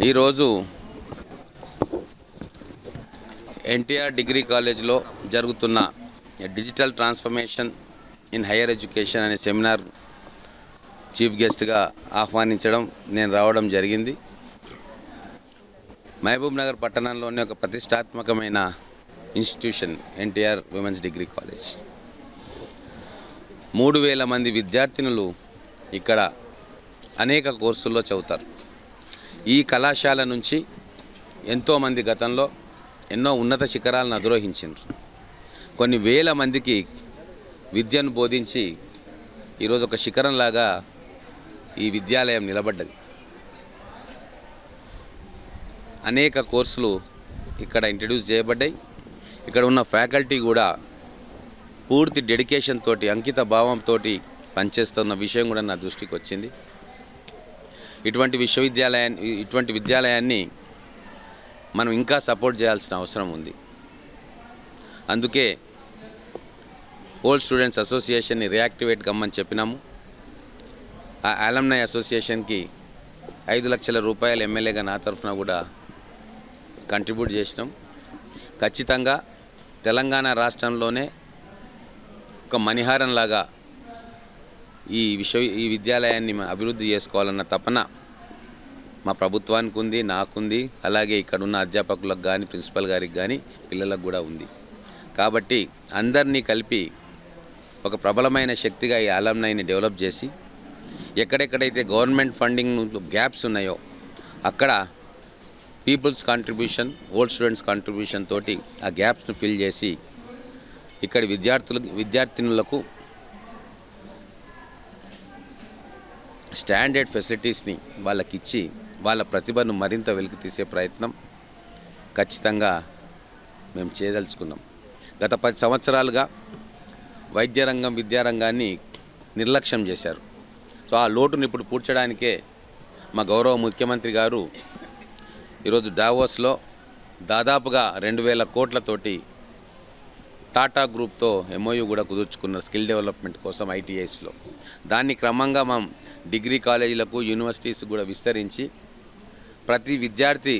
ఈరోజు ఎన్టీఆర్ డిగ్రీ కాలేజ్లో జరుగుతున్న digital transformation in higher education అనే సెమినార్ చీఫ్ గెస్ట్గా ఆహ్వానించడం నేను రావడం జరిగింది. మహబూబ్ నగర్ పట్టణంలోని ఒక ప్రతిష్టాత్మకమైన institution NTR women's degree college. 3000 మంది విద్యార్థినులు ఇక్కడ అనేక కోర్సుల్లో చదువుతారు. ఈ కళాశాల నుంచి ఎంతోమంది గతంలో ఎన్నో ఉన్నత శిఖరాలను అధిరోహించారు. కొన్ని వేల మందికి విద్యను బోధించి ఈరోజు ఒక శిఖరంలాగా ఈ విద్యాలయం నిలబడ్డది. అనేక కోర్సులు ఇక్కడ ఇంట్రడ్యూస్ చేయబడ్డాయి. ఇక్కడ ఉన్న ఫ్యాకల్టీ కూడా పూర్తి డెడికేషన్ తోటి, అంకిత భావంతో పనిచేస్తున్న విషయం కూడా నా దృష్టికి వచ్చింది. ఇటువంటి విద్యాలయాన్ని మనం ఇంకా సపోర్ట్ చేయాల్సిన అవసరం ఉంది. అందుకే ఓల్డ్ స్టూడెంట్స్ అసోసియేషన్ని రియాక్టివేట్ కమ్మని చెప్పినాము. ఆ అలమ్నై అసోసియేషన్కి 5 లక్షల రూపాయలు ఎమ్మెల్యేగా నా తరఫున కూడా కంట్రిబ్యూట్ చేసినాం. ఖచ్చితంగా తెలంగాణ రాష్ట్రంలోనే ఒక మణిహారంలాగా ఈ విద్యాలయాన్ని అభివృద్ధి చేసుకోవాలన్న తపన మా ప్రభుత్వానికి ఉంది, నాకుంది, అలాగే ఇక్కడ ఉన్న అధ్యాపకులకు కానీ, ప్రిన్సిపల్ గారికి కానీ, పిల్లలకు కూడా ఉంది. కాబట్టి అందరినీ కలిపి ఒక ప్రబలమైన శక్తిగా ఈ అలమ్నైని డెవలప్ చేసి ఎక్కడెక్కడైతే గవర్నమెంట్ ఫండింగ్ గ్యాప్స్ ఉన్నాయో అక్కడ people's contribution, old students contribution తోటి ఆ గ్యాప్స్ను ఫిల్ చేసి ఇక్కడ విద్యార్థినులకు స్టాండర్డ్ ఫెసిలిటీస్ని వాళ్ళకి ఇచ్చి వాళ్ళ ప్రతిభను మరింత వెలికి తీసే ప్రయత్నం ఖచ్చితంగా మేము చేయదలుచుకున్నాం. గత 10 సంవత్సరాలుగా వైద్య రంగం, విద్యారంగాన్ని నిర్లక్ష్యం చేశారు. సో ఆ లోటును ఇప్పుడు పూడ్చడానికే మా గౌరవ ముఖ్యమంత్రి గారు ఈరోజు డావోస్లో దాదాపుగా 2000 కోట్లతోటి టాటా గ్రూప్తో ఎంఓయూ కూడా కుదుర్చుకున్న స్కిల్ డెవలప్మెంట్ కోసం ఐటీఐస్లో. దాన్ని క్రమంగా మనం డిగ్రీ కాలేజీలకు, యూనివర్సిటీస్ కూడా విస్తరించి ప్రతి విద్యార్థి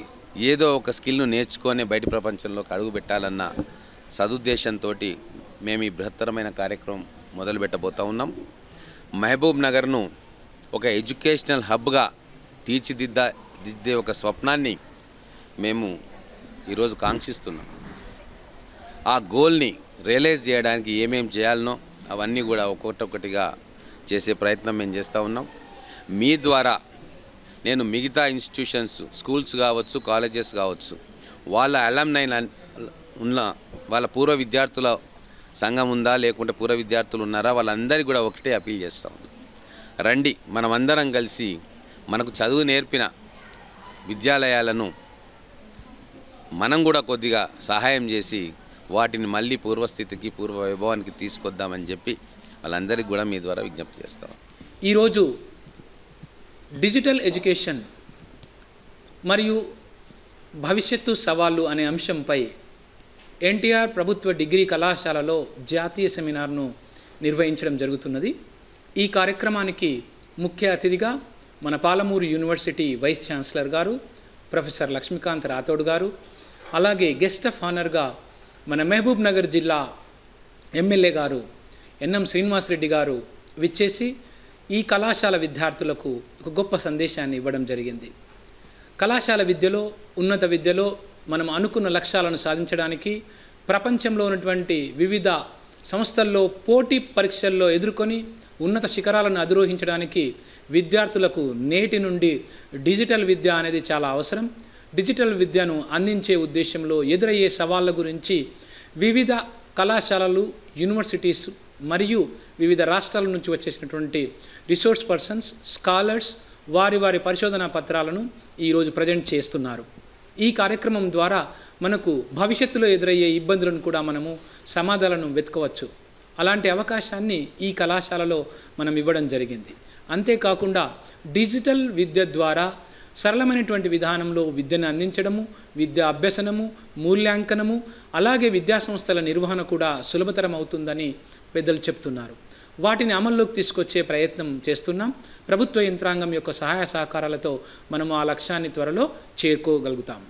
ఏదో ఒక స్కిల్ను నేర్చుకొని బయట ప్రపంచంలోకి అడుగు పెట్టాలన్న సదుద్దేశంతో మేము ఈ బృహత్తరమైన కార్యక్రమం మొదలుపెట్టబోతూ ఉన్నాం. మహబూబ్ నగర్ను ఒక ఎడ్యుకేషనల్ హబ్గా తీర్చిదిద్దే ఒక స్వప్నాన్ని మేము ఈరోజు కాంక్షిస్తున్నాం. ఆ గోల్ని రియలైజ్ చేయడానికి ఏమేమి చేయాలనో అవన్నీ కూడా ఒక్కొక్కటిగా చేసే ప్రయత్నం మేము చేస్తూ ఉన్నాం. మీ ద్వారా నేను మిగతా ఇన్స్టిట్యూషన్స్, స్కూల్స్ కావచ్చు, కాలేజెస్ కావచ్చు, వాళ్ళ అలమ్నై ఉన్న వాళ్ళ పూర్వ విద్యార్థుల సంఘం ఉందా, లేకుంటే పూర్వ విద్యార్థులు ఉన్నారా, వాళ్ళందరికీ కూడా ఒకటే అపీల్ చేస్తాం. రండి, మనమందరం కలిసి మనకు చదువు నేర్పిన విద్యాలయాలను మనం కూడా కొద్దిగా సహాయం చేసి వాటిని మళ్ళీ పూర్వస్థితికి, పూర్వ వైభవానికి తీసుకొద్దామని చెప్పి వాళ్ళందరికీ కూడా మీ ద్వారా విజ్ఞప్తి చేస్తాం. ఈరోజు డిజిటల్ ఎడ్యుకేషన్ మరియు భవిష్యత్తు సవాళ్ళు అనే అంశంపై ఎన్టీఆర్ ప్రభుత్వ డిగ్రీ కళాశాలలో జాతీయ సెమినార్ను నిర్వహించడం జరుగుతున్నది. ఈ కార్యక్రమానికి ముఖ్య అతిథిగా మన పాలమూరు యూనివర్సిటీ వైస్ ఛాన్సలర్ గారు ప్రొఫెసర్ లక్ష్మీకాంత్ రాథోడ్ గారు, అలాగే గెస్ట్ ఆఫ్ ఆనర్గా మన మహబూబ్ నగర్ జిల్లా ఎమ్మెల్యే గారు ఎన్ఎం శ్రీనివాసరెడ్డి గారు విచ్చేసి ఈ కళాశాల విద్యార్థులకు ఒక గొప్ప సందేశాన్ని ఇవ్వడం జరిగింది. కళాశాల విద్యలో, ఉన్నత విద్యలో మనం అనుకున్న లక్ష్యాలను సాధించడానికి ప్రపంచంలో ఉన్నటువంటి వివిధ సంస్థల్లో పోటీ పరీక్షల్లో ఎదుర్కొని ఉన్నత శిఖరాలను అధిరోహించడానికి విద్యార్థులకు నేటి నుండి డిజిటల్ విద్య అనేది చాలా అవసరం. డిజిటల్ విద్యను అందించే ఉద్దేశంలో ఎదురయ్యే సవాళ్ళ గురించి వివిధ కళాశాలలు, యూనివర్సిటీస్ మరియు వివిధ రాష్ట్రాల నుంచి వచ్చేసినటువంటి రిసోర్స్ పర్సన్స్, స్కాలర్స్ వారి పరిశోధనా పత్రాలను ఈరోజు ప్రజెంట్ చేస్తున్నారు. ఈ కార్యక్రమం ద్వారా మనకు భవిష్యత్తులో ఎదురయ్యే ఇబ్బందులను కూడా మనము సమాధానాలను వెతకవచ్చు. అలాంటి అవకాశాన్ని ఈ కళాశాలలో మనం ఇవ్వడం జరిగింది. అంతేకాకుండా డిజిటల్ విద్య ద్వారా సరళమైనటువంటి విధానంలో విద్యను అందించడము, విద్యా అభ్యసనము, మూల్యాంకనము, అలాగే విద్యాసంస్థల నిర్వహణ కూడా సులభతరం అవుతుందని పెద్దలు చెప్తున్నారు. వాటిని అమల్లోకి తీసుకొచ్చే ప్రయత్నం చేస్తున్నాం. ప్రభుత్వ యంత్రాంగం యొక్క సహాయ సహకారాలతో మనము ఆ లక్ష్యాన్ని త్వరలో చేరుకోగలుగుతాం.